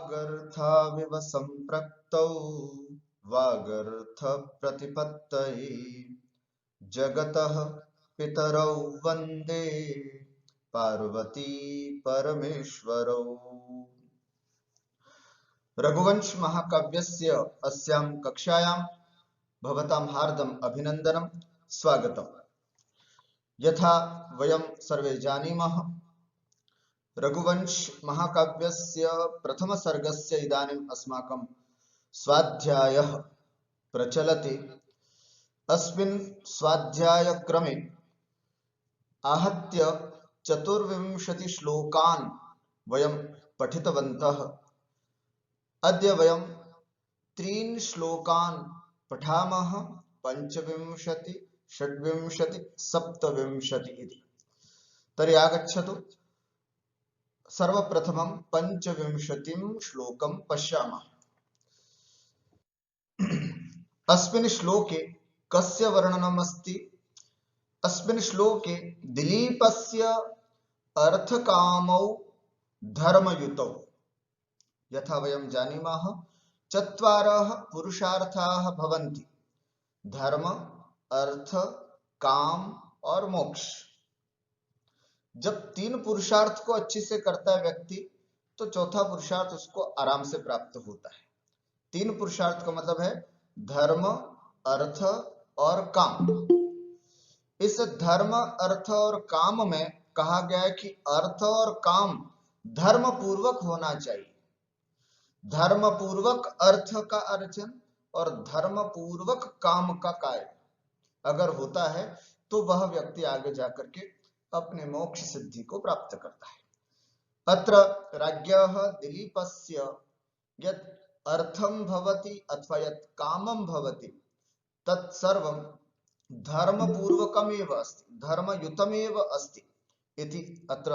वागर्थाविव सम्पृक्तौ वागर्थ प्रतिपत्तये जगतः पितरौ वन्दे पार्वती परमेश्वरौ। रघुवंश महाकाव्यस्य अस्यां कक्षायां भवतां हार्दम् अभिनन्दनं स्वागतम्। यथा वयं सर्वे जानीमः, रघुवंश महाकाव्यस्य प्रथम सर्गस्य इदानीम् अस्माकं स्वाध्यायः प्रचलति। अस्मिन् स्वाध्यायक्रमे आहत्य 24 श्लोकान् वयं पठितवन्तः। अद्य वयं 3 श्लोकान् पठामः, 25, 26, 27 इति। तर्हि आगच्छतु, सर्वप्रथमं 25 श्लोकं पश्यामः। अस्मिन् श्लोके कस्य वर्णनम् अस्ति? अस्मिन् श्लोके दिलीपस्य अर्थकामौ धर्मयुतौ। यथा वयं जानीमः, 4 पुरुषार्थाः भवन्ति: धर्म, अर्थ, काम और मोक्ष। जब 3 पुरुषार्थ को अच्छे से करता है व्यक्ति, तो चौथा पुरुषार्थ उसको आराम से प्राप्त होता है। 3 पुरुषार्थ का मतलब है धर्म, अर्थ और काम। इस धर्म, अर्थ और काम में कहा गया है कि अर्थ और काम धर्म पूर्वक होना चाहिए। धर्म पूर्वक अर्थ का अर्जन और धर्म पूर्वक काम का कार्य अगर होता है तो वह व्यक्ति आगे जाकर के अपने मोक्ष सिद्धि को प्राप्त करता है। अत्र राज्ञः दिलीपस्य यत् अर्थं भवति अथवा यत् कामं भवति तत्सर्वं धर्मपूर्वकमेव अस्ति, धर्मयुतमेव अस्ति इति अत्र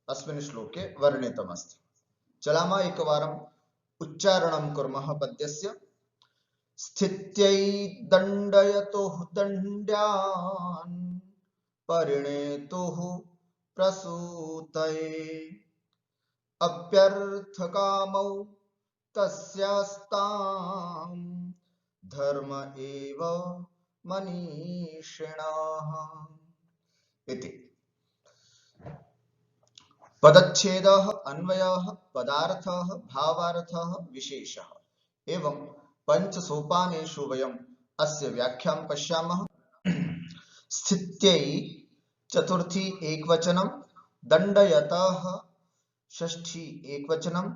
अस्मिन् श्लोके वर्णितमस्ति। चलामः एकवारम् उच्चारणं कुर्मः पद्यस्य। स्थित्यै दण्डयतुः दण्ड्यान् परिणेतुः प्रसूतये अप्यर्थकामौ तस्यास्तां धर्म एव मनीषिणः इति। पदच्छेदः, अन्वयः, पदार्थः, भावार्थः, विशेषः एवं 5 सोपानेषु वयम् अस्य व्याख्यां पश्यामः। स्थित्यै चतुर्थी एकवचनं, दण्डयतः षष्ठी एकवचनं,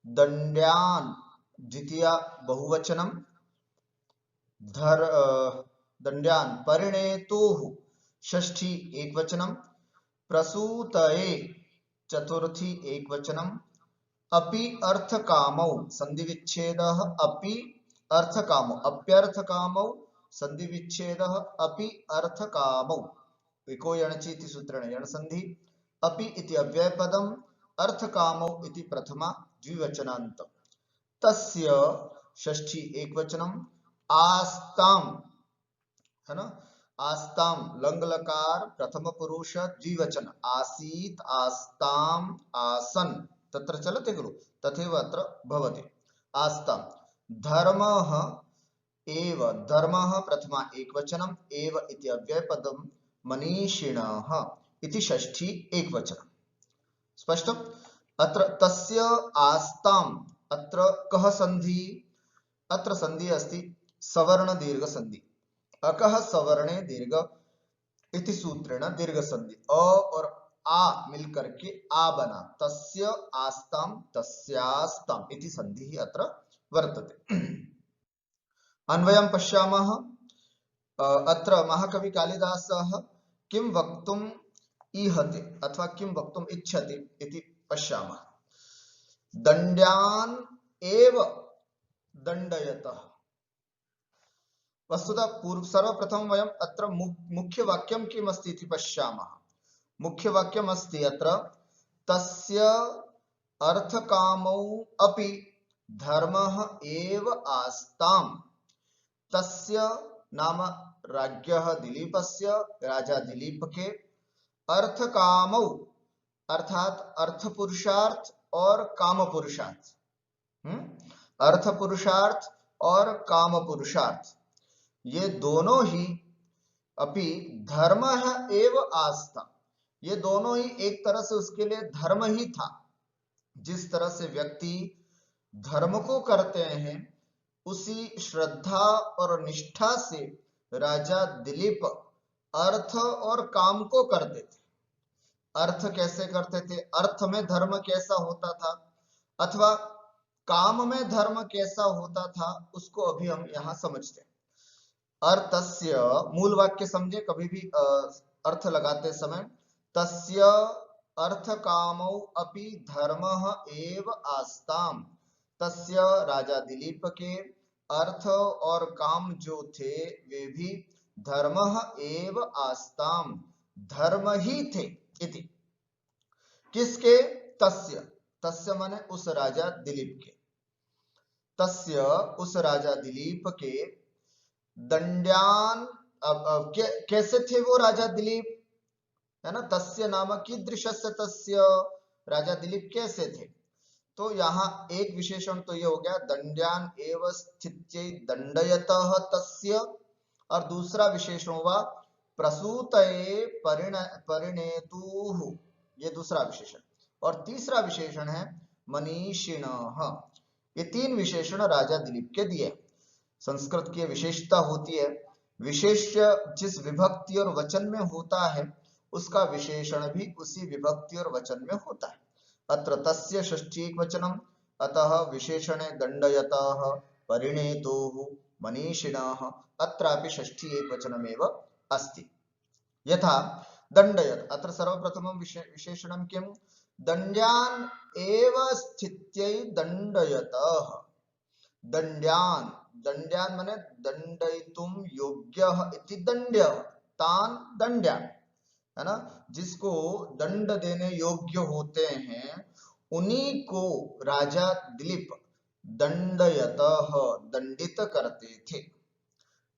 दण्ड्यान् द्वितीया बहुवचनं, दण्ड्यान् परिणेतुः षष्ठी एकवचनं, प्रसूतये चतुर्थी एकवचनं, अपि अर्थकामौ संधिविच्छेदः, अपि अर्थकामौ, अप्यर्थकामौ संधिविच्छेदः, अपि अर्थकामौ इको यणचि इति सूत्रेण यणसन्धि, अपि इति अव्ययपदम्, अर्थकामौ इति प्रथमा द्विवचनान्त, तस्य षष्ठी एकवचनम्, आस्तां, है ना, आस्तां लंग लकार प्रथम पुरुष द्विवचन, आसीत्, आस्ताम्, आसन्, तत्र चलते खलु, तथैव अत्र भवति। आस्तां धर्मः एव, धर्मः प्रथमा एकवचनम्, एव इति अव्ययपदम्, मनीषिणः इति षष्ठी एकवचनम्। स्पष्टम्? अत्र तस्य आस्ताम्, अत्र कः संधि? अत्र संधि अस्ति सवर्ण दीर्घ संधि। अकः सवर्णे दीर्घ इति सूत्रेण दीर्घ संधि, अ और आ मिलकर के आ बना, तस्य आस्तां तस्यास्तां इति संधि अत्र वर्तते। अन्वयं पश्यामः। अत्र महाकवि कालिदासः किं वक्तुम् ईहते अथवा किं वक्तुम् इच्छति इति पश्यामः। दण्ड्यान् एव दण्डयतः। वस्तुतः सर्वप्रथमं वयम् अत्र मुख्य वाक्यं किम् अस्ति इति पश्यामः। मुख्य वाक्यम् अस्ति अत्र तस्य अर्थकामौ अपि धर्मः एव आस्तां। तस्य नाम राज्ञः दिलीपस्य, राजा दिलीप के, अर्थकामौ अर्थात अर्थ पुरुषार्थ और काम पुरुषार्थ, अर्थ पुरुषार्थ और काम पुरुषार्थ, ये दोनों ही अपि धर्म एव आस्था, ये दोनों ही एक तरह से उसके लिए धर्म ही था। जिस तरह से व्यक्ति धर्म को करते हैं उसी श्रद्धा और निष्ठा से राजा दिलीप अर्थ और काम को करते थे। अर्थ कैसे करते थे, अर्थ में धर्म कैसा होता था, अथवा काम में धर्म कैसा होता था, उसको अभी हम यहां समझते हैं। अर्थस्य मूल वाक्य समझे, कभी भी अर्थ लगाते समय, तस्य अर्थ कामौ अपि धर्मः एव आस्ताम, तस्य राजा दिलीप के अर्थ और काम जो थे वे भी धर्मः एव आस्ताम, धर्म ही थे। इति किसके, तस्य, तस्य माने उस राजा दिलीप के, तस्य उस राजा दिलीप के दंड्यान, कैसे थे वो राजा दिलीप, है ना, तस्य नाम कीदृशस्य तस्य, राजा दिलीप कैसे थे। तो यहाँ एक विशेषण तो ये हो गया, दंड्यान एव स्थित्यै दंडयतः तस्य, और दूसरा विशेषण हुआ प्रसूतये परिणेतुः, ये दूसरा विशेषण, और तीसरा विशेषण है मनीषिणः। ये तीन विशेषण राजा दिलीप के दिए। संस्कृत की विशेषता होती है, विशेष्य जिस विभक्ति और वचन में होता है उसका विशेषण भी उसी विभक्ति और वचन में होता है। अत्र तस्य षष्ठी एकवचनम, अतः विशेषणे दंडयतः परिणेतुः मनीषिणः, अत्रापि षष्ठी एकवचनमेव अस्ति। यथा दंडयत, अत्र सर्वप्रथमं विशेषणं किं, दंड्यान एव स्थित्यै दंडयतः, दंड्यान, दंड्यान माने दंडयितुम योग्यः इति दंड्यः, तान दंड्यान, है ना, जिसको दंड देने योग्य होते हैं उन्हीं को राजा दिलीप दंडयतः, दंडित करते थे,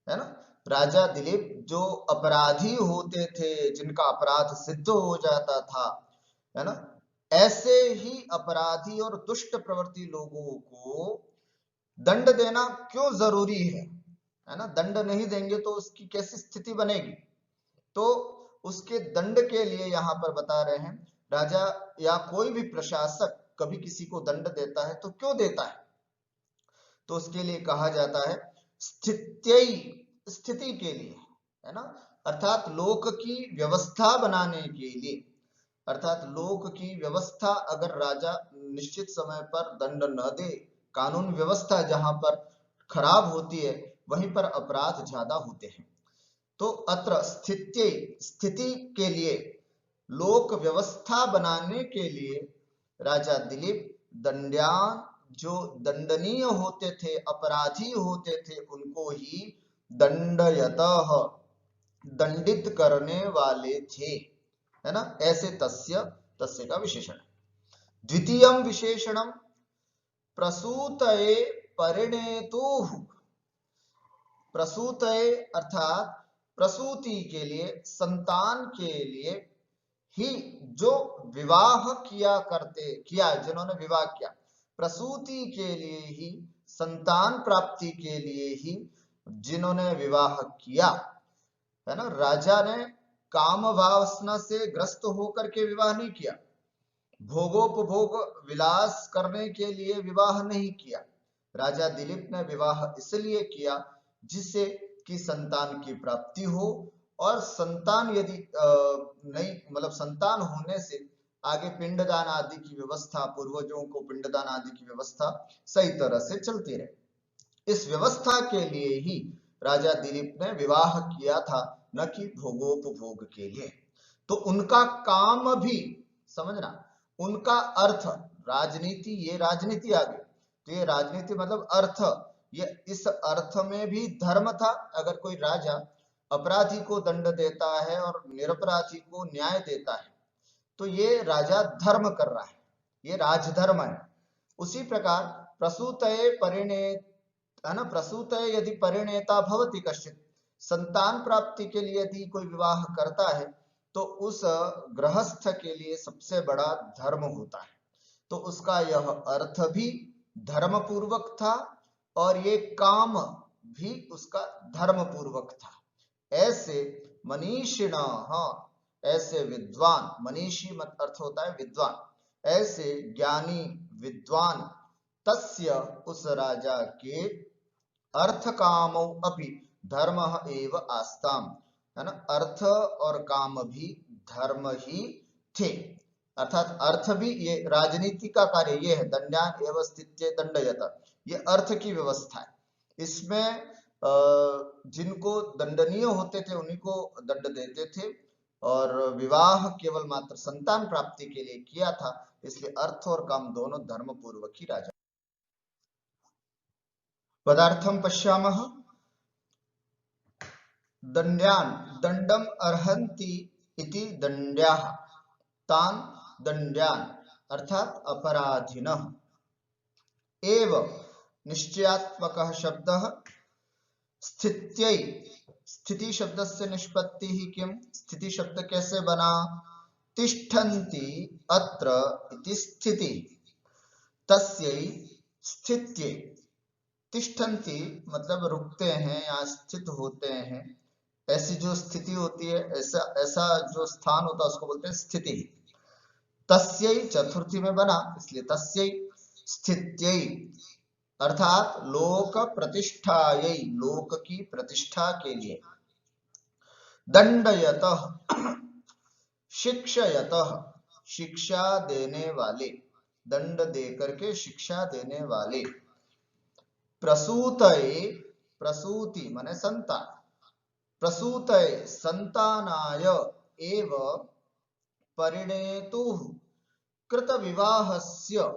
है ना। राजा दिलीप जो अपराधी होते थे, जिनका अपराध सिद्ध हो जाता था, है ना, ऐसे ही अपराधी और दुष्ट प्रवृत्ति लोगों को दंड देना क्यों जरूरी है ना, दंड नहीं देंगे तो उसकी कैसी स्थिति बनेगी। तो उसके दंड के लिए यहां पर बता रहे हैं, राजा या कोई भी प्रशासक कभी किसी को दंड देता है तो क्यों देता है, तो उसके लिए कहा जाता है स्थित्यै, स्थिति के लिए, है ना, अर्थात लोक की व्यवस्था बनाने के लिए, अर्थात लोक की व्यवस्था अगर राजा निश्चित समय पर दंड न दे, कानून व्यवस्था जहां पर खराब होती है वहीं पर अपराध ज्यादा होते हैं। तो अत्र स्थित्यै, स्थिति के लिए, लोक व्यवस्था बनाने के लिए राजा दिलीप दंड्यान, जो दंडनीय होते थे, अपराधी होते थे, उनको ही दंडयतः, दंडित करने वाले थे, है ना। ऐसे तस्य, तस्य का विशेषण। द्वितीयं विशेषणं प्रसूतये परिणेतुः, प्रसूतये अर्थात प्रसूति के लिए, संतान के लिए ही जो विवाह किया, जिन्होंने विवाह किया, प्रसूति के लिए ही, संतान प्राप्ति के लिए ही जिन्होंने विवाह किया, है ना। राजा ने काम वासना से ग्रस्त होकर के विवाह नहीं किया, भोगोपभोग विलास करने के लिए विवाह नहीं किया। राजा दिलीप ने विवाह इसलिए किया जिससे कि संतान की प्राप्ति हो, और संतान यदि नहीं, मतलब संतान होने से आगे पिंडदान आदि की व्यवस्था, पूर्वजों को पिंडदान आदि की व्यवस्था सही तरह से चलती रहे। इस व्यवस्था के लिए ही राजा दिलीप ने विवाह किया था, न कि भोगोपभोग के लिए। तो उनका काम भी समझना, उनका अर्थ, राजनीति, ये राजनीति आ गई, तो ये राजनीति मतलब अर्थ, ये इस अर्थ में भी धर्म था। अगर कोई राजा अपराधी को दंड देता है और निरपराधी को न्याय देता है तो ये राजा धर्म कर रहा है, ये राजधर्म है। उसी प्रकार प्रसूतये परिणेत, है ना, प्रसूतये यदि परिणेता भवति कश्चित्, संतान प्राप्ति के लिए यदि कोई विवाह करता है तो उस गृहस्थ के लिए सबसे बड़ा धर्म होता है। तो उसका यह अर्थ भी धर्म पूर्वक था और ये काम भी उसका धर्म पूर्वक था। ऐसे मनीषिणः, ऐसे विद्वान, मनीषी मत अर्थ होता है विद्वान, ऐसे ज्ञानी विद्वान, तस्य उस राजा के अर्थ कामौ अपि धर्म एव आस्ताम, है ना, अर्थ और काम भी धर्म ही थे। अर्थात अर्थ भी, ये राजनीति का कार्य ये है, दंड्यान एवं स्थित्ये दंडयत, ये अर्थ की व्यवस्था है। इसमें जिनको दंडनीय होते थे उन्हीं को दंड देते थे, और विवाह केवल मात्र संतान प्राप्ति के लिए किया था, इसलिए अर्थ और काम दोनों धर्म पूर्वक ही राजा। पदार्थम पश्यामः। दंड्यान दंडम अर्हन्ति इति दंड्याः, तान दंड्यान अर्थात अपराधिनः। एव निश्चयात्मकः शब्दः स्थित्यै, स्थिति शब्द से निष्पत्ति ही किम, स्थिति शब्द कैसे बना, तिष्ठन्ति अत्र इति स्थिति, तस्यै स्थित्यै, तिष्ठन्ति मतलब रुकते हैं या स्थित होते हैं, ऐसी जो स्थिति होती है, ऐसा ऐसा जो स्थान होता है उसको बोलते हैं स्थिति। तस्यै चतुर्थी में बना, इसलिए तस्यै स्थित्यै अर्थात लोक प्रतिष्ठायै, लोक की प्रतिष्ठा के लिए। दंडयतः शिक्षयतः, शिक्षा देने वाले, दंड देकर के शिक्षा देने वाले। प्रसूतये, प्रसूति माने संतान, प्रसूतये संतानाय एव परिणेतुः कृत विवाहस्य,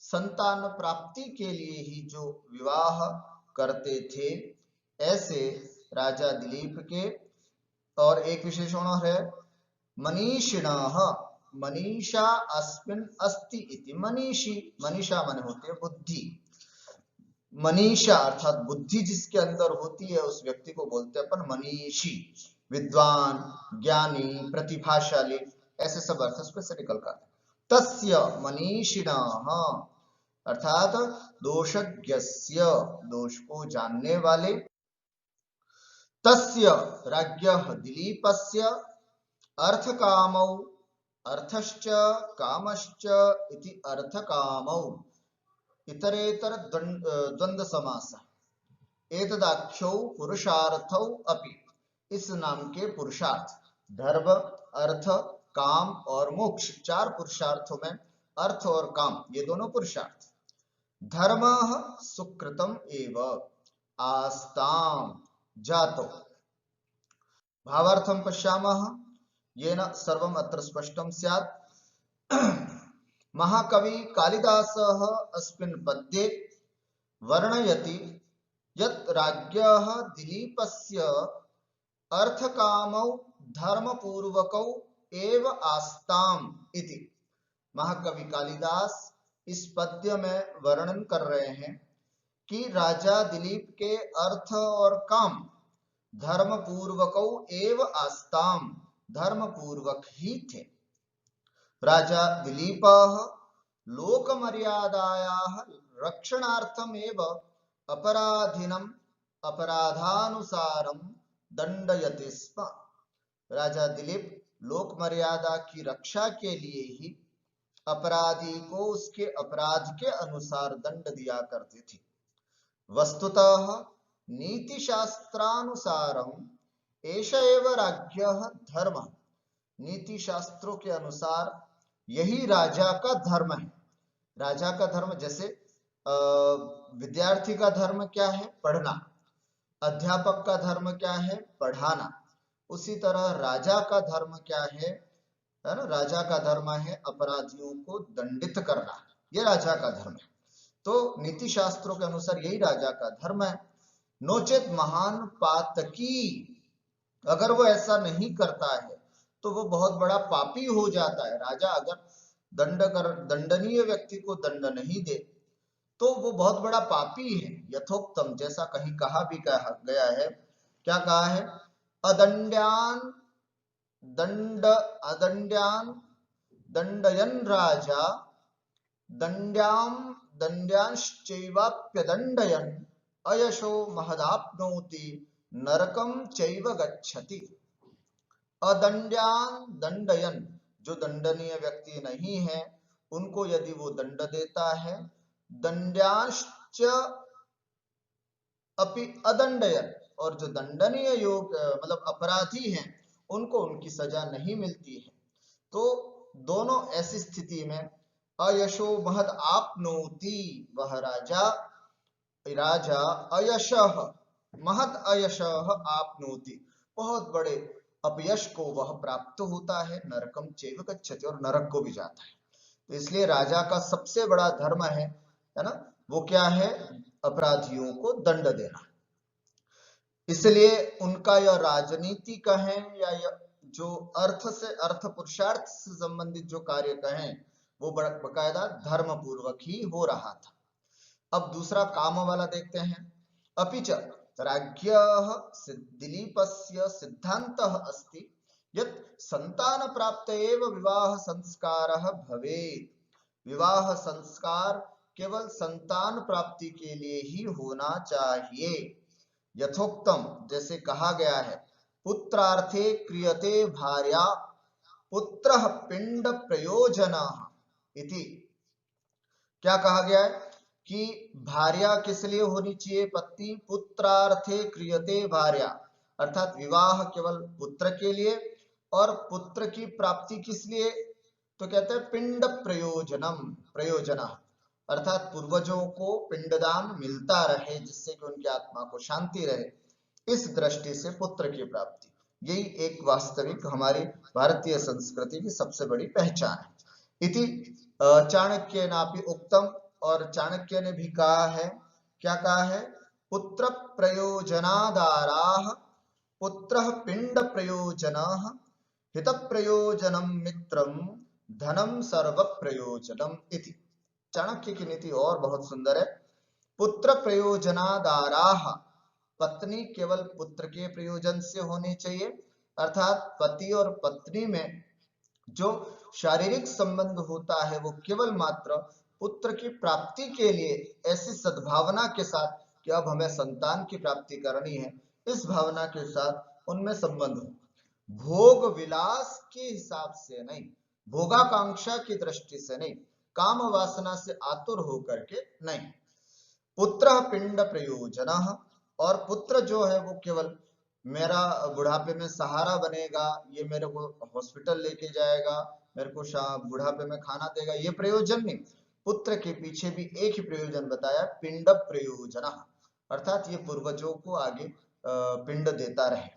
संतान प्राप्ति के लिए ही जो विवाह करते थे, ऐसे राजा दिलीप के। और एक विशेषण है मनीषिणः, मनीषा अस्मिन् अस्ति इति, मनीषी, मनीषा माने होती है बुद्धि, मनीषा अर्थात बुद्धि जिसके अंदर होती है उस व्यक्ति को बोलते हैं अपन मनीषी, विद्वान, ज्ञानी, प्रतिभाशाली, ऐसे सब अर्थ उसमें से निकल कर। तस्य मनीषिणः अर्थात दोषज्ञस्य, दोष को जानने वाले। तस्य राज्ञः दिलीपस्य अर्थकामौ, अर्थश्च कामश्च इति अर्थकामौ, इतरेतर द्वंद्व समास, एतदाख्यौ पुरुषार्थौ अपि, इस नाम के पुरुषार्थ धर्म अर्थ काम और मोक्ष, चार पुरुषार्थों में अर्थ और काम ये दोनों पुरुषार्थ। धर्म सुकृतम एव आस्ताम जातो। भावार्थम पश्यामः, येन सर्वम अत्र स्पष्टम स्यात्। महाकवि कालिदासः अस्मिन् पद्ये वर्णयति यत् राज्ञः दिलीपस्य अर्थकामौ धर्मपूर्वकौ एव आस्ताम इति। महाकवि कालिदास इस पद्य में वर्णन कर रहे हैं कि राजा दिलीप के अर्थ और काम धर्म पूर्वकौ एव आस्ताम, धर्म पूर्वक ही थे। राजा दिलीपः लोक मर्यादायाः रक्षणार्थम एव अपराधिनम अपराधानुसारम दंडयति स्म। राजा दिलीप लोक मर्यादा की रक्षा के लिए ही अपराधी को उसके अपराध के अनुसार दंड दिया करते थे। वस्तुतः नीति शास्त्रानुसारम एष एव राज्ञः धर्म, नीति शास्त्रों के अनुसार यही राजा का धर्म है। राजा का धर्म, जैसे विद्यार्थी का धर्म क्या है, पढ़ना, अध्यापक का धर्म क्या है, पढ़ाना, उसी तरह राजा का धर्म क्या है ना, राजा का धर्म है अपराधियों को दंडित करना, ये राजा का धर्म है। तो नीति शास्त्रों के अनुसार यही राजा का धर्म है। नोचेत महान पातकी, अगर वो ऐसा नहीं करता है तो वो बहुत बड़ा पापी हो जाता है। राजा अगर दंडनीय व्यक्ति को दंड नहीं दे तो वो बहुत बड़ा पापी है। यथोक्तम, जैसा कहीं कहा भी गया है, क्या कहा है, अदंड्यान दंडयन राजा दंड्याम दंड्यांश्चैवाप्यदंडयन् अयशो महदाप्नोति नरकम चैव गच्छति। अदंड्यान दंडयन, जो दंडनीय व्यक्ति नहीं है उनको यदि वो दंड देता है, दंड्यांश्च अपि अदंडयन, और जो दंडनीय योग मतलब अपराधी हैं उनको उनकी सजा नहीं मिलती है। तो दोनों ऐसी स्थिति में अयशो महद आपनोति, वह राजा अयशः महद अयशः आपनोति, बहुत बड़े अपयश को वह प्राप्त होता है, नरकम चैव गच्छति, और नरक को भी जाता है। तो इसलिए राजा का सबसे बड़ा धर्म है ना, वो क्या है, अपराधियों को दंड देना। इसलिए उनका यह राजनीति कहें या जो अर्थ से अर्थ पुरुषार्थ से संबंधित जो कार्य कहें वो बकायदा धर्म पूर्वक ही हो रहा था। अब दूसरा काम वाला देखते हैं। अपिच राज्ञः दिलीपस्य सिद्धान्तः अस्ति यत् संतान प्राप्त एव विवाह संस्कारः भवेत्। विवाह संस्कार केवल संतान प्राप्ति के लिए ही होना चाहिए। यथोक्तम, जैसे कहा गया है, पुत्रार्थे क्रियते भार्या पुत्रः पिंड प्रयोजनः इति। क्या कहा गया है कि भार्या किस लिए होनी चाहिए, पत्नी, पुत्रार्थे क्रियते भार्या, अर्थात विवाह केवल पुत्र के लिए, और पुत्र की प्राप्ति किस लिए, तो कहते हैं पिंड प्रयोजनम, प्रयोजना, अर्थात पूर्वजों को पिंडदान मिलता रहे जिससे कि उनकी आत्मा को शांति रहे, इस दृष्टि से पुत्र की प्राप्ति, यही एक वास्तविक हमारी भारतीय संस्कृति की सबसे बड़ी पहचान है। इति चाणक्य नापि उक्तम, और चाणक्य ने भी कहा है, क्या कहा है, पुत्र प्रयोजनादाराः पुत्रः पिंड प्रयोजनः हित प्रयोजनम मित्रम धनम सर्व प्रयोजनम इति। चाणक्य की नीति और बहुत सुंदर है। पुत्र प्रयोजनादाराः, पत्नी केवल पुत्र के प्रयोजन से होनी चाहिए, अर्थात पति और पत्नी में जो शारीरिक संबंध होता है वो केवल मात्र पुत्र की प्राप्ति के लिए, ऐसी सद्भावना के साथ कि अब हमें संतान की प्राप्ति करनी है, इस भावना के साथ उनमें संबंध हो, भोग विलास के हिसाब से नहीं, भोगाकांक्षा की दृष्टि से नहीं, काम वासना से आतुर होकर के नहीं। पुत्र पिंड प्रयोजन, और पुत्र जो है वो केवल मेरा बुढ़ापे में सहारा बनेगा, ये मेरे को हॉस्पिटल लेके जाएगा, मेरे को बुढ़ापे में खाना देगा, ये प्रयोजन नहीं। पुत्र के पीछे भी एक ही प्रयोजन बताया, पिंड प्रयोजन, अर्थात ये पूर्वजों को आगे पिंड देता रहे।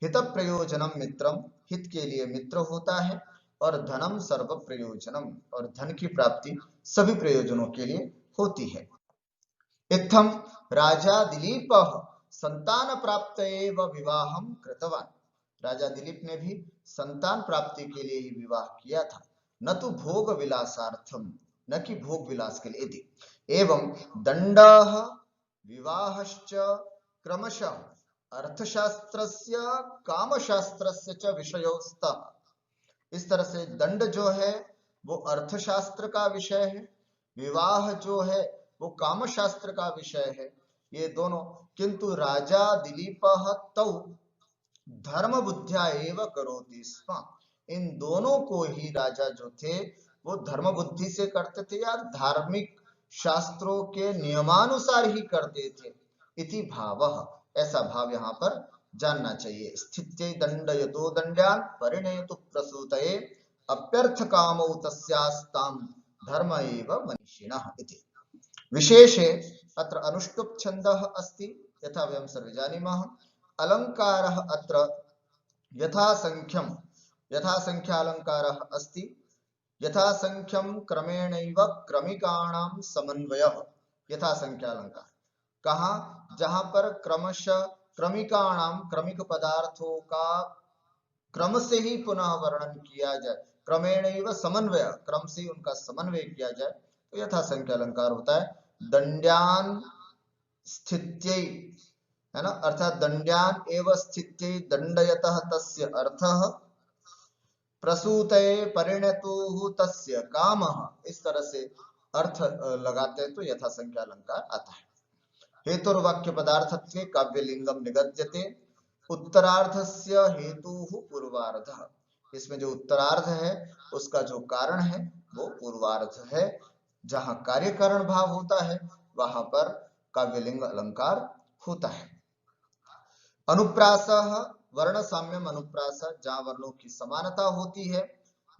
हित प्रयोजनम मित्रम, हित के लिए मित्र होता है, और धनम सर्व प्रयोजनम, और धन की प्राप्ति सभी प्रयोजनों के लिए होती है। इत्थम राजा दिलीपः संतान प्राप्त एव विवाहम कृतवान, राजा दिलीप ने भी संतान प्राप्ति के लिए ही विवाह किया था, न तो भोग विलासार्थम, न कि भोग विलास के लिए। एवं दंडः विवाहश्च क्रमशः अर्थशास्त्रस्य कामशास्त्रस्य च विषयोस्तः। इस तरह से दंड जो है वो अर्थशास्त्र का विषय है, विवाह जो है वो कामशास्त्र का विषय है, ये दोनों। किंतु राजा दिलीपः तौ धर्म बुद्ध्या एव करोति स्म, इन दोनों को ही राजा जो थे वो धर्म बुद्धि से करते थे या धार्मिक शास्त्रों के नियमानुसार ही करते थे। इति भावः, ऐसा भाव यहाँ पर जानना चाहिए। स्थित्यै दंडयतो दंड्यान् परिणयतु प्रसूतये अप्यर्थ कामौ तस्यास्तां धर्म एव मनीषिणः इति। विशेषे अत्र अनुष्टुप् छन्दः अस्ति, यथा वयं सर्वे जानीमः। अलङ्कारः अत्र यथासङ्ख्यालङ्कारः अस्ति, यथासङ्ख्यं क्रमेणैव क्रमिकाणां समन्वयः। यथासङ्ख्यालङ्कार कहाँ, जहां पर क्रमशः क्रमिकाणां, क्रमिक पदार्थों का क्रम से ही पुनः वर्णन किया जाए, क्रमेणैव समन्वय, क्रम से उनका समन्वय किया जाए, तो यथासंख्या अलंकार होता है। दंड्यान स्थित्यै, है ना, अर्थात दंड्यान एव स्थित्यै दंडयतः तस्य अर्थः प्रसूते परिणतुः तस्य कामः। इस तरह से अर्थ लगाते हैं तो यथा संख्या अलंकार आता है। हेतुर्वाक्य पदार्थत्वे काव्यलिंगम निगद्यते, उत्तरार्धस्य हेतुः पूर्वार्धः। इसमें जो उत्तरार्ध है उसका जो कारण है वो पूर्वार्ध है। जहां कार्य कारण भाव होता है वहां पर काव्यलिंग अलंकार होता है। अनुप्रासः वर्ण साम्यम अनुप्रास, जहां वर्णों की समानता होती है।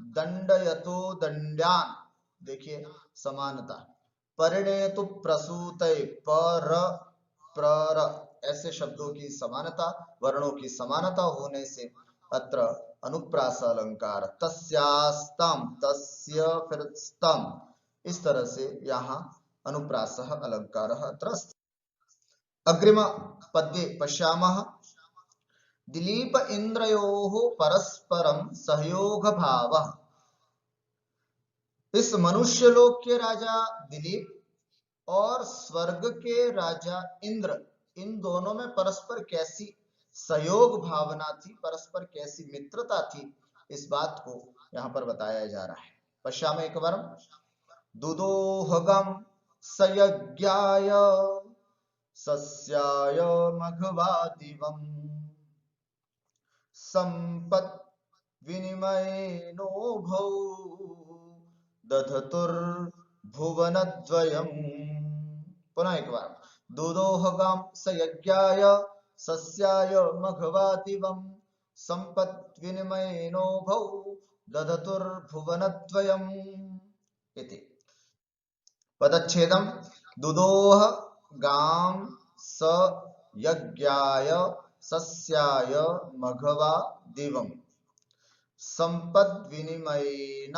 दंडयतो दंड्यान, देखिए समानता। परिणयतु प्रसूतय, पर प्रर, ऐसे शब्दों की समानता, वर्णों की समानता होने से अत्र अनुप्रास अलंकार। तस्यास्तम, तस्य फिर स्तम, इस तरह से यहाँ अनुप्रास अलंकार अत्र अस्ति। अग्रिम पद्ये पश्यामः। दिलीप इंद्रयोः परस्परम सहयोग भावः। इस मनुष्य लोक के राजा दिलीप और स्वर्ग के राजा इंद्र, इन दोनों में परस्पर कैसी सहयोग भावना थी, परस्पर कैसी मित्रता थी, इस बात को यहां पर बताया जा रहा है। पश्यामः एक बार। दुदोहगम सयज्ञाय सस्याय मघवादिवम् संपत् विनिमयेनोभौ दधतुर्भुवनद्वयम्। पुनः एक बार। दुदोहगाम सयज्ञाय सस्याय मघवादिवम् संपत् विनिमयेनोभौ दधतुर्भुवनद्वयम् इति। पदच्छेदम। दुदोह गाम स यज्ञाय सस्याय मघवा दिवम संपद विनिमयेन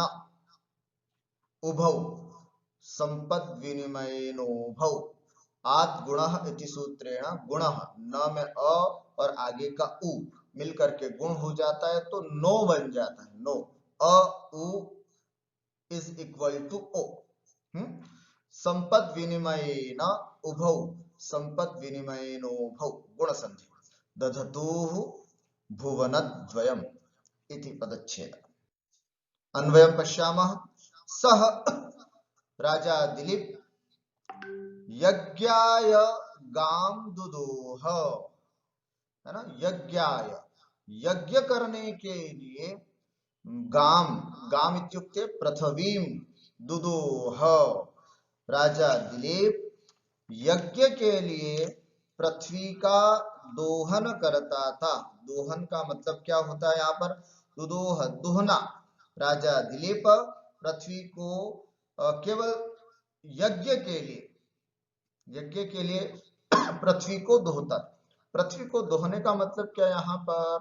उभौ, संपद विनिमयेनोभौ। आत् गुणः इति सूत्रेण, गुणः न में अ और आगे का उ मिलकर के गुण हो जाता है तो नो बन जाता है। नो, अ उ इज इक्वल टू ओ। संपद विनिमयेन उभौ, संपद विनिमयेनोभौ, गुण संधि। दधतुः भुवनद्वयम् इति पदच्छेद। अन्वयं पश्यामः। सः राजा दिलीप यज्ञाय गाम दुदोह, है ना, यज्ञाय, यज्ञ करने के लिए गाम, गाम इत्युक्ते पृथ्वीम, दुदोह, राजा दिलीप यज्ञ के लिए पृथ्वी का दोहन करता था। दोहन का मतलब क्या होता है यहाँ पर? दुदोह, दोहना। राजा दिलीप पृथ्वी को केवल यज्ञ के लिए, यज्ञ के लिए पृथ्वी को दोहता। पृथ्वी को दोहने का मतलब क्या यहाँ पर?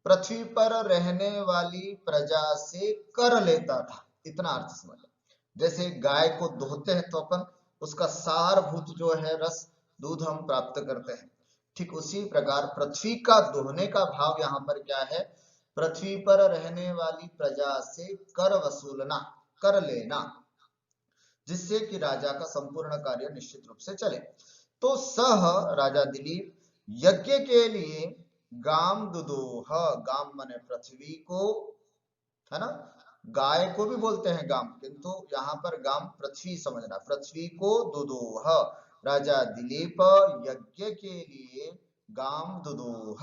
पृथ्वी पर रहने वाली प्रजा से कर लेता था, इतना अर्थ समझ। जैसे गाय को दोहते हैं तो अपन उसका सारभूत जो है रस, दूध हम प्राप्त करते हैं, ठीक उसी प्रकार पृथ्वी का दोहने का भाव यहाँ पर क्या है? पृथ्वी पर रहने वाली प्रजा से कर वसूलना, कर लेना, जिससे कि राजा का संपूर्ण कार्य निश्चित रूप से चले। तो सह राजा दिलीप यज्ञ के लिए गाम दुदोह, गाम माने पृथ्वी को, है ना, गाय को भी बोलते हैं गाम, किंतु यहाँ पर गाम पृथ्वी समझना, पृथ्वी को दुदोह, राजा दिलीप यज्ञ के लिए गाम दुदोह।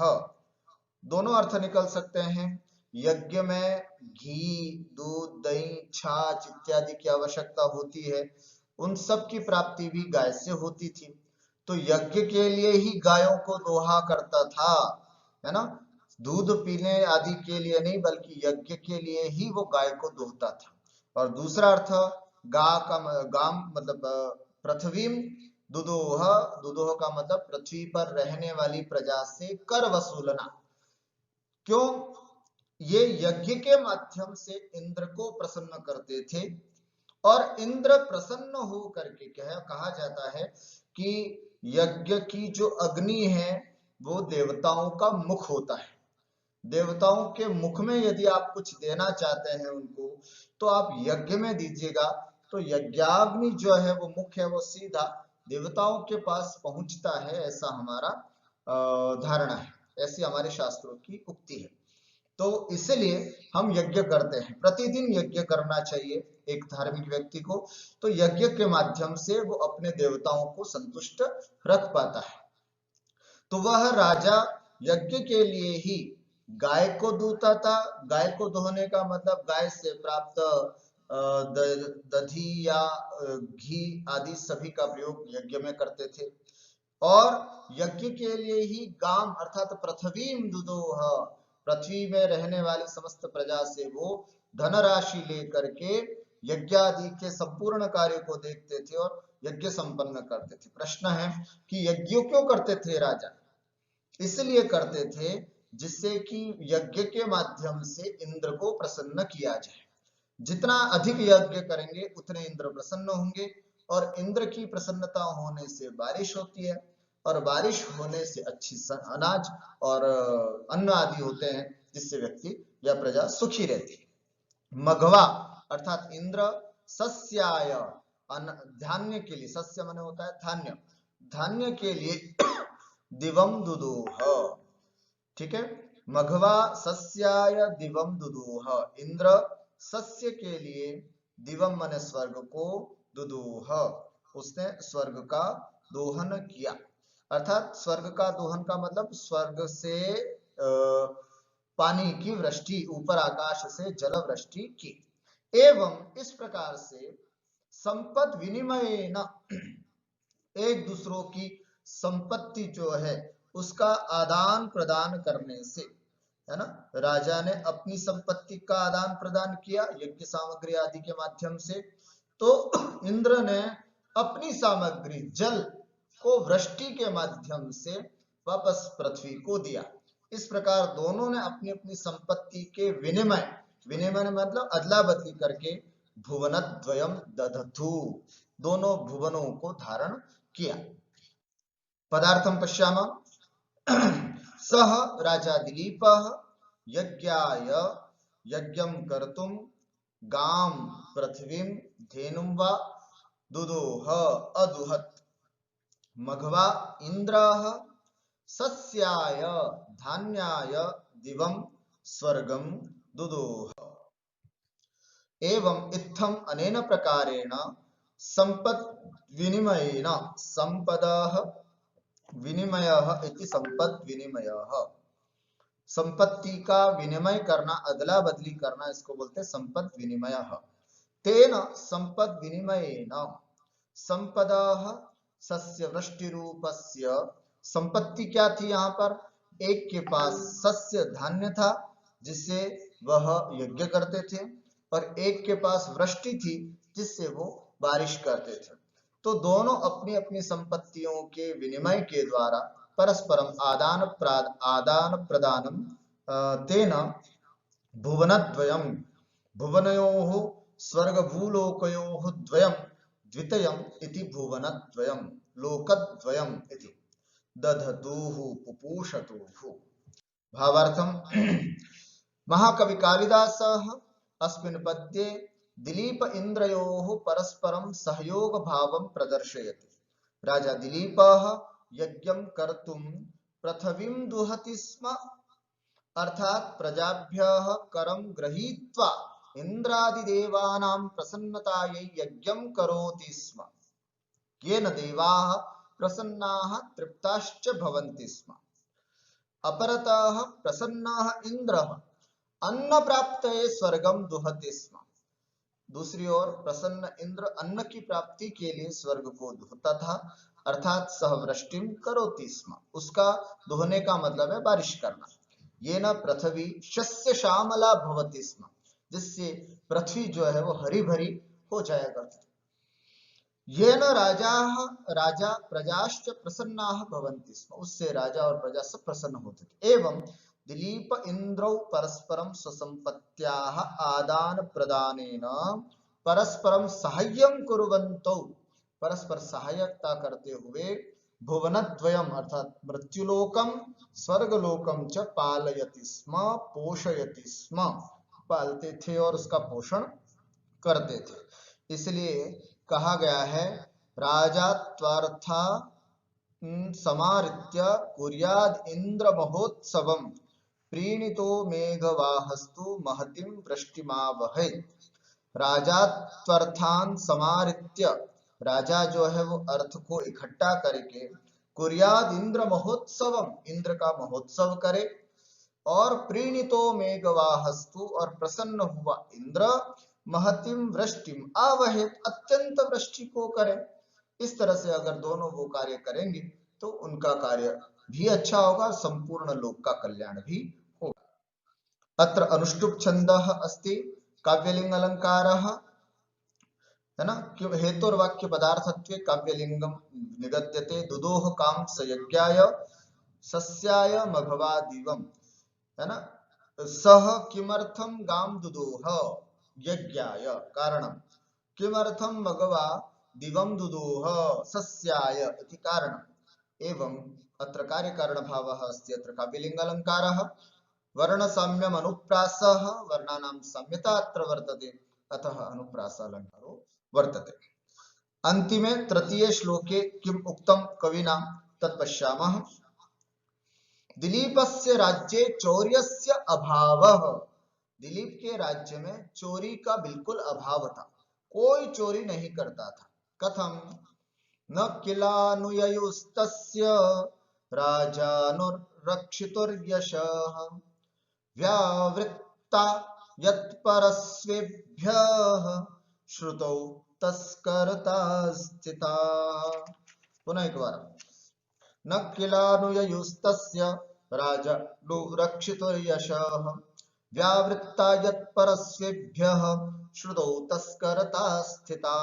दोनों अर्थ निकल सकते हैं। यज्ञ में घी, दूध, दही, छाछ इत्यादि की आवश्यकता होती है, उन सब की प्राप्ति भी गाय से होती थी। तो यज्ञ के लिए ही गायों को दोहा करता था, है ना, दूध पीने आदि के लिए नहीं, बल्कि यज्ञ के लिए ही वो गाय को दोहता था। और दूसरा अर्थ गा का गाम मतलब पृथ्वी, दुदोह, दुदोह का मतलब पृथ्वी पर रहने वाली प्रजा से कर वसूलना। क्यों? ये यज्ञ के माध्यम से इंद्र को प्रसन्न करते थे, और इंद्र प्रसन्न हो करके कहा जाता है कि यज्ञ की जो अग्नि है वो देवताओं का मुख होता है। देवताओं के मुख में यदि आप कुछ देना चाहते हैं उनको, तो आप यज्ञ में दीजिएगा, तो यज्ञाग्नि जो है वो मुख है, वो सीधा देवताओं के पास पहुंचता है, ऐसा हमारा धारणा है, ऐसी हमारे शास्त्रों की उक्ति है। तो इसलिए हम यज्ञ करते हैं, प्रतिदिन यज्ञ करना चाहिए एक धार्मिक व्यक्ति को। तो यज्ञ के माध्यम से वो अपने देवताओं को संतुष्ट रख पाता है। तो वह राजा यज्ञ के लिए ही गाय को दूता था। गाय को दोहने का मतलब गाय से प्राप्त दधी या घी आदि सभी का प्रयोग यज्ञ में करते थे। और यज्ञ के लिए ही गाम अर्थात पृथ्वीम दुदोह, पृथ्वी में रहने वाली समस्त प्रजा से वो धनराशि लेकर के यज्ञ आदि के संपूर्ण कार्य को देखते थे और यज्ञ संपन्न करते थे। प्रश्न है कि यज्ञ क्यों करते थे राजा? इसलिए करते थे जिससे कि यज्ञ के माध्यम से इंद्र को प्रसन्न किया जाए। जितना अधिक यज्ञ करेंगे उतने इंद्र प्रसन्न होंगे, और इंद्र की प्रसन्नता होने से बारिश होती है, और बारिश होने से अच्छी अनाज और अन्न आदि होते हैं, जिससे व्यक्ति या प्रजा सुखी रहती है। मघवा अर्थात इंद्र सस्याय, धान्य के लिए, सस्य माने होता है धान्य, धान्य के लिए दिवम दुदोह, ठीक है। मघवा सस्याय दिवम दुदोह, इंद्र सस्य के लिए दिवम माने स्वर्ग को, दुदोह उसने स्वर्ग का दोहन किया। अर्थात स्वर्ग का दोहन का मतलब स्वर्ग से पानी की वृष्टि, ऊपर आकाश से जल वृष्टि की। एवं इस प्रकार से संपद विनिमय न, एक दूसरों की संपत्ति जो है उसका आदान प्रदान करने से, है ना, राजा ने अपनी संपत्ति का आदान प्रदान किया यज्ञ सामग्री आदि के माध्यम से, तो इंद्र ने अपनी सामग्री जल को वृष्टि के माध्यम से वापस पृथ्वी को दिया। इस प्रकार दोनों ने अपनी अपनी संपत्ति के विनिमय, विनिमय मतलब अदला बदली करके, भुवनद्वयम दधतु, दोनों भुवनों को धारण किया। पदार्थम पश्यामः। सह राजा दिलीपः यज्ञाय यज्ञं कर्तुं गां पृथ्वीं धेनुं वा दुदोह अदुहत्। मघवा इंद्रः सस्याय धान्याय दिवं स्वर्गं दुदोह। एवं इत्थम् अनेन प्रकारेण संपत् विनिमयेन, संपदः विनिमयः इति संपत् विनिमयः, संपत्ति का विनिमय करना, अदला बदली करना, इसको बोलते हैं संपत् विनिमयः। तेन संपत् विनिमयेन संपदः सस्य वृष्टि रूपस्य, संपत्ति क्या थी यहाँ पर? एक के पास सस्य धान्य था जिससे वह यज्ञ करते थे, और एक के पास वृष्टि थी जिससे वो बारिश करते थे। तो दोनों अपनी अपनी संपत्तियों के विनिमय के द्वारा परस्परम आदान प्रदानम तेन भुवनद्वयम, भुवनयोः स्वर्गभूलोकयोः द्वयम द्वितयम् इति भुवनद्वयम लोकद्वयम इति दधतुः पुपूषतुः। भावार्थम महाकवि कालिदासः अस्मिन् पद्ये दिलीप इंद्रयोः परस्परं सहयोग भावं प्रदर्शयति। राजा दिलीपः यज्ञं कर्तुं पृथ्वीं दुहति स्म, अर्थात प्रजाभ्यः करं गृहीत्वा इंद्रादिदेवानां प्रसन्नतायै यज्ञं करोति स्म, येन देवाः प्रसन्नाः तृप्ताश्च भवन्ति स्म। अपरतः प्रसन्नः इंद्रः अन्न प्राप्तये स्वर्गं दुहति स्म, दूसरी ओर प्रसन्न इंद्र अन्न की प्राप्ति के लिए स्वर्ग को दुहता था, अर्थात सह वृष्टिम करोति स्म, उसका दुहने का मतलब है बारिश करना। ये न पृथ्वी शस्य श्यामला भवति स्म, जिससे पृथ्वी जो है वो हरी भरी हो जाया करती। ये न राजा प्रजाश्च प्रसन्नाः भवन्ति स्म, उससे राजा और प्रजा सब प्रसन्न होते थे। एवं दिलीप इंद्रौ परस्परं स्वसंपत्त्याः आदान प्रदानेन परस्परं साहाय्यं कुर्वन्तौ, परस्पर सहायता करते हुए भुवनद्वयम् अर्थात मृत्युलोकम स्वर्गलोकम च पालयति स्म, पोषयति स्म, पालते थे और उसका पोषण करते थे। इसलिए कहा गया है राजा त्वार्था समारित्य कुर्याद इंद्र महोत्सवम प्रीणितो मेघवाहस्तु महतिं वृष्टिमावहै। राजा त्वर्थान समारित्य, राजा जो है वो अर्थ को इकट्ठा करके, कुर्याद इंद्र महोत्सवम, इंद्र का महोत्सव करे। और प्रीणितो मेघवाहस्तु, और प्रसन्न हुआ इंद्र, महतिम वृष्टिम आवहेत, अत्यंत वृष्टि को करे। इस तरह से अगर दोनों वो कार्य करेंगे तो उनका कार्य भी अच्छा होगा, संपूर्ण लोक का कल्याण भी होगा। अत्र अनुष्टुप छंदः अस्ति, काव्यलिंग अलंकारः, है ना। क्यों हेतु और वाक्य पदार्थत्वे काव्यलिंगम निगद्यते। दुदोह काम सयज्ञाय सस्याय मघवा दिवम, है ना। सह किमर्थम गाम दुदोह यज्ञाय कारणम, किमर्थम मघवा दिवम दुदोह सस्याय इति कारणम। एवं अत्र कार्य कारण भावः अस्ति। अत्र काव्यलिंग अलंकारः। वर्ण साम्यम अनुप्रासः, वर्णानां साम्यता अत्र वर्तते, अतः अनुप्रास अलंकारो वर्तते। अंतिमे तृतीय श्लोके किम उक्तम कविना तत्पश्यामः। दिलीपस्य राज्ये चौर्यस्य अभावः, दिलीप के राज्य में चोरी का बिल्कुल अभाव था, कोई चोरी नहीं करता था। कथम, न किलानुययुस्तस्य राजानुरक्षितुर्यशः, व्यावृत्ता यत्परस्वेभ्यः श्रुतौ तस्करता स्थिता। पुनः एक बार। न किलानुययुस्तस्य राजानुरक्षितुर्यशः, व्यावृत्ता यत्परस्वेभ्यः श्रुतौ तस्करता स्थिता।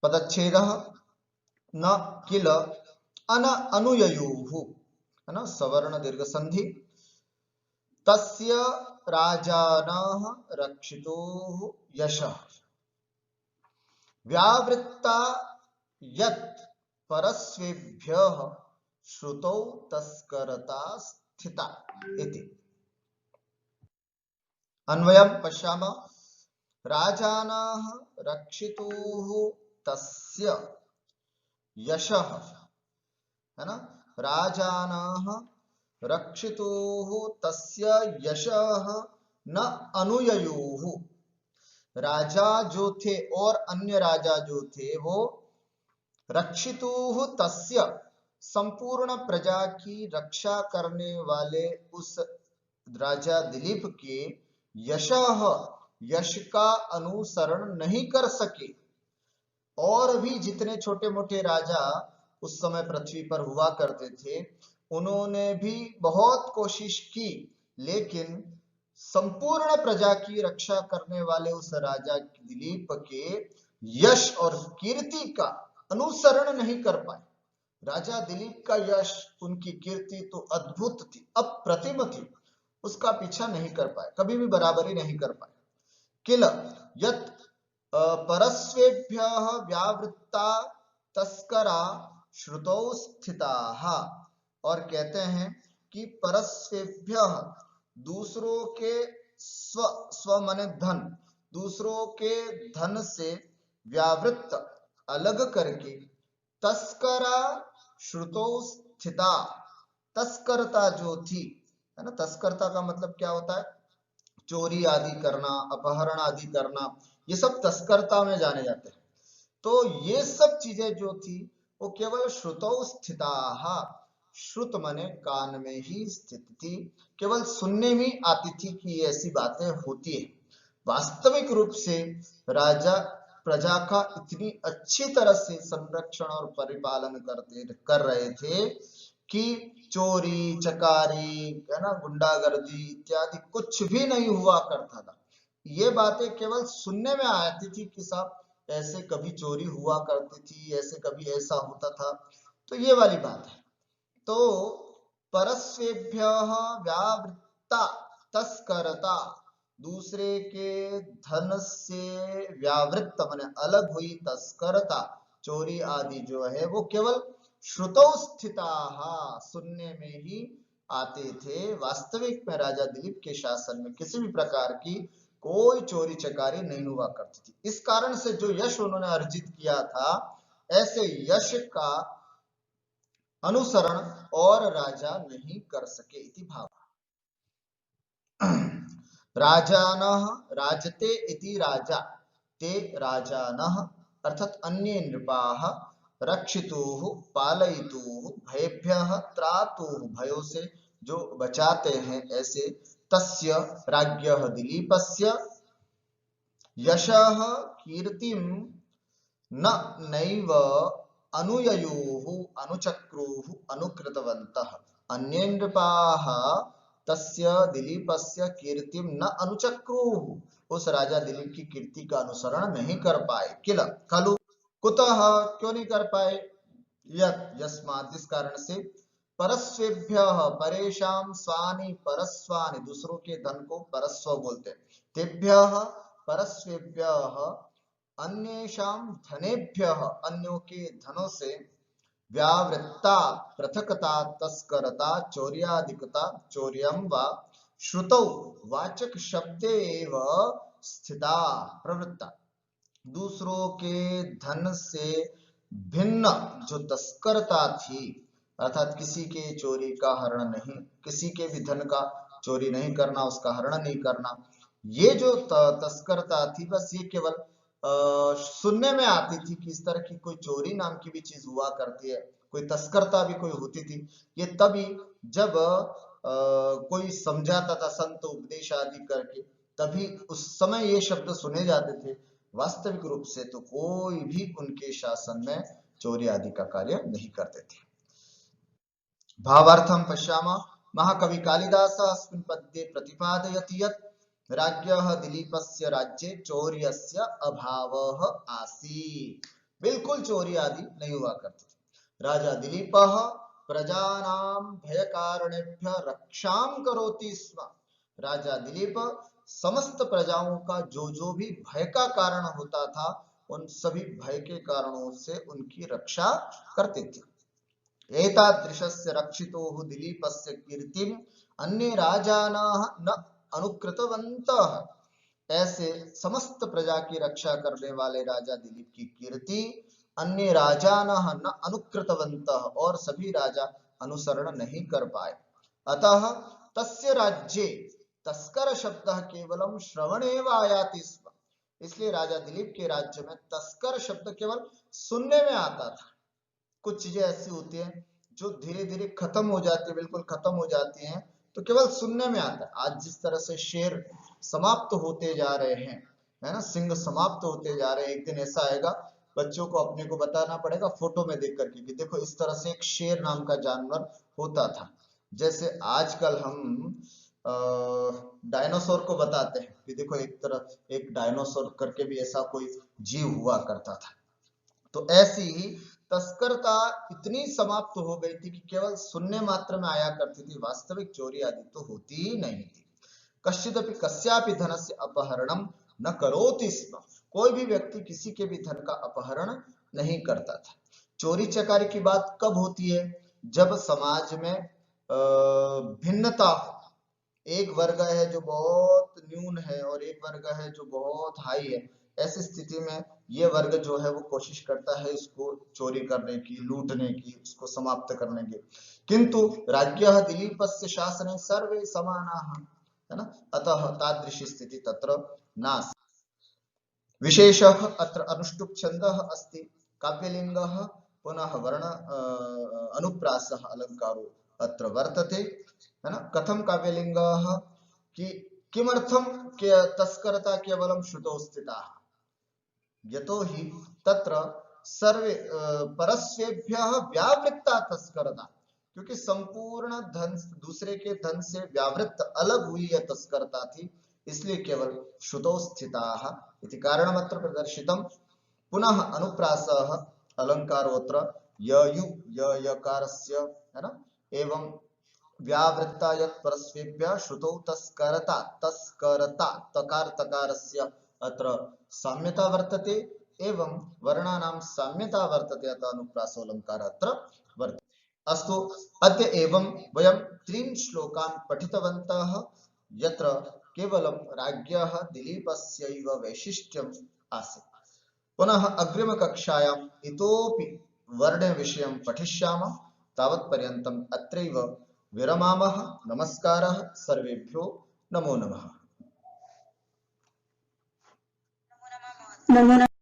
पदच्छेदः, न किल अन अनुययुः, है ना, सवर्ण दीर्घ संधि। तस्य राजानः रक्षितुः यशः, व्यावृत्ता यत् परस्वेभ्यः श्रुतौ तस्करता स्थिता इति। अन्वयं पश्यामः। राजानः रक्षितुः तस्य यशः, है ना, राजानः रक्षितुः तस्य यशः न अनुययुः, राजा जो थे और अन्य राजा जो थे वो रक्षितुः तस्य, संपूर्ण प्रजा की रक्षा करने वाले उस राजा दिलीप के यशः, यश का अनुसरण नहीं कर सके। और भी जितने छोटे मोटे राजा उस समय पृथ्वी पर हुआ करते थे, उन्होंने भी बहुत कोशिश की, लेकिन संपूर्ण प्रजा की रक्षा करने वाले उस राजा दिलीप के यश और कीर्ति का अनुसरण नहीं कर पाए। राजा दिलीप का यश, उनकी कीर्ति तो अद्भुत थी, अप्रतिम थी, उसका पीछा नहीं कर पाए, कभी भी बराबरी नहीं कर पाए। किल यत् परस्वेभ्यः व्यावृत्ता तस्करा श्रुतौ स्थिताः, और कहते हैं कि परस्वेभ्यः, दूसरों के स्व, स्व माने धन, दूसरों के धन से व्यावृत्त अलग करके, तस्करा श्रुतौ स्थिता, तस्करता जो थी, है ना, तस्करता का मतलब क्या होता है, चोरी आदि करना, अपहरण आदि करना, ये सब तस्करता में जाने जाते हैं। तो ये सब चीजें जो थी वो केवल श्रुतौ स्थिताः, श्रुत माने कान में ही स्थित थी, केवल सुनने में आती थी कि ऐसी बातें होती है। वास्तविक रूप से राजा प्रजा का इतनी अच्छी तरह से संरक्षण और परिपालन कर रहे थे कि चोरी चकारी, है ना, गुंडागर्दी इत्यादि कुछ भी नहीं हुआ करता था। ये बातें केवल सुनने में आती थी कि साहब ऐसे कभी चोरी हुआ करती थी, ऐसे कभी ऐसा होता था, तो ये वाली बात है। तो परस्वेभ्यः व्यावृत्ता तस्करता, दूसरे के धन से व्यावृत्त माने अलग हुई, तस्करता चोरी आदि जो है वो केवल श्रुतौ स्थिताः, सुनने में ही आते थे। वास्तविक में राजा दिलीप के शासन में किसी भी प्रकार की कोई चोरी चकारी नहीं हुआ करती थी। इस कारण से जो यश उन्होंने अर्जित किया था, ऐसे यश का अनुसरण और राजा नहीं कर सके इति भाव। राजानः राजते इति राजा, ते राजानः अर्थात अन्ये नृपाः रक्षितुः पालयितुः भयेभ्यः त्रातुः, भयों से जो बचाते हैं ऐसे, तस्य राज्ञः दिलीपस्य यशः कीर्तिं न नैव अनुययुः अनुचक्रुः अनुकृतवन्तः, अन्ये नृपाः तस्य दिलीपस्य कीर्तिं न अनुचक्रुः, उस राजा दिलीप की कीर्ति का अनुसरण नहीं कर पाए। किल खलु कुतः, क्यों नहीं कर पाए? यस्मात्, जिस कारण से, परस्वेभ्यः परेशान स्वानि परस्वानि, दूसरों के धन को परस्व बोलते हैं, तेभ्यः परस्वेभ्यः अन्येषां धनेभ्यः, अन्यों के धनों से, व्यावृत्ता पृथकता तस्करता चौर्याधिकता चौर्यं वा श्रुतौ वाचक शब्दे एव स्थिता प्रवृत्ता, दूसरों के धन से भिन्न जो तस्करता थी, अर्थात किसी के चोरी का हरण नहीं, किसी के भी धन का चोरी नहीं करना, उसका हरण नहीं करना, ये जो तस्करता थी, बस ये केवल सुनने में आती थी कि इस तरह की कोई चोरी नाम की भी चीज हुआ करती है, कोई तस्करता भी कोई होती थी। ये तभी जब कोई समझाता था संत उपदेश आदि करके, तभी उस समय ये शब्द सुने जाते थे। वास्तविक रूप से तो कोई भी उनके शासन में चोरी आदि का कार्य नहीं करते थे। भावार्थं पश्यामः। महाकवि कालिदासः अस्मिन् पद्ये प्रतिपादयति यत् राज्ञः दिलीपस्य राज्ये चौर्यस्य अभावः आसीत्। बिल्कुल चोरी आदि नहीं हुआ करती थी। राजा दिलीपः प्रजानां भयकारणेभ्यः रक्षां करोति स्म। राजा दिलीप समस्त प्रजाओं का जो भी भय का कारण होता था, उन सभी भय के कारणों से उनकी रक्षा करते थे। एतादृशस्य रक्षितोः दिलीपस्य कीर्तिम् अन्ये राजानः न अनुकृतवन्तः, ऐसे समस्त प्रजा की रक्षा करने वाले राजा दिलीप की कीर्ति अन्य राजानः न अनुकृतवन्तः, और सभी राजा अनुसरण नहीं कर पाए। अतः तस्य राज्ये तस्कर शब्दः केवलं श्रवणेव आयाति स्म, इसलिए राजा दिलीप के राज्य में तस्कर शब्द केवल सुनने में आता था। कुछ चीजें ऐसी होती हैं जो धीरे धीरे खत्म हो जाती है, बिल्कुल खत्म हो जाती हैं, तो केवल सुनने में आता है। आज जिस तरह से शेर समाप्त होते जा रहे हैं, है ना, सिंह समाप्त होते जा रहे हैं, एक दिन ऐसा आएगा बच्चों को अपने को बताना पड़ेगा फोटो में देख करके कि देखो इस तरह से एक शेर नाम का जानवर होता था। जैसे आजकल हम डायनासोर को बताते हैं कि देखो एक डायनासोर करके भी ऐसा कोई जीव हुआ करता था। तो ऐसी ही तस्करता इतनी समाप्त हो गई थी कि केवल सुनने मात्र में आया करती थी, वास्तविक चोरी आदि तो होती ही नहीं थी। कश्चिदपि कस्यापि धनस्य अपहरणम न करोति स्म, कोई भी व्यक्ति किसी के भी धन का अपहरण नहीं करता था। चोरी चकारी की बात कब होती है? जब समाज में भिन्नता हो, एक वर्ग है जो बहुत न्यून है और एक वर्ग है जो बहुत हाई है, ऐसी स्थिति में ये वर्ग जो है वो कोशिश करता है इसको चोरी करने की, लूटने की, उसको समाप्त करने की। किंतु राज्ञः दिलीपस्य शासने सर्वे समानाः, है ना, अतः तादृशी स्थिति तत्र नास्ति। विशेषः अत्र अनुष्टुप् छन्दः अस्ति, काव्यलिङ्गः पुनः वर्ण अनुप्रासः अलङ्कारो अत्र वर्तते, है ना। कथं काव्यलिङ्गः कि किमर्थं तस्करता केवलं श्रुतौ स्थिताः, यतो हि तत्र सर्वे परस्वेभ्यः व्यावृत्ता तस्करता, क्योंकि संपूर्ण धन दूसरे के धन से व्यावृत्त अलग हुई यह तस्करता थी, इसलिए केवल श्रुतौ स्थिताः इति कारणमत्र प्रदर्शितम्। पुनः अनुप्रासः अलङ्कारोऽत्र ययु यकारस्य, है ना, एवं व्यावृत्ता यत् परस्वेभ्यः श्रुतौ तस्करता, तस्करता तकार तकारस्य अत्र साम्यता वर्तते, एवं वर्णानां साम्यता वर्तते, अतः अनुप्रासो अलङ्कारः अत्र वर्तते। अस्तु, अद्य एवं वयं त्रीन् श्लोकान् पठितवन्तः, यत्र केवलं राज्ञः दिलीपस्यैव वैशिष्ट्यम् आसीत्। पुनः अग्रिमकक्षायाम् इतोपि वर्णविषयं पठिष्यामः। तावत्पर्यन्तम् अत्रैव विरमामः। नमस्कारः सर्वेभ्यो। नमो नमः। नमो नमः।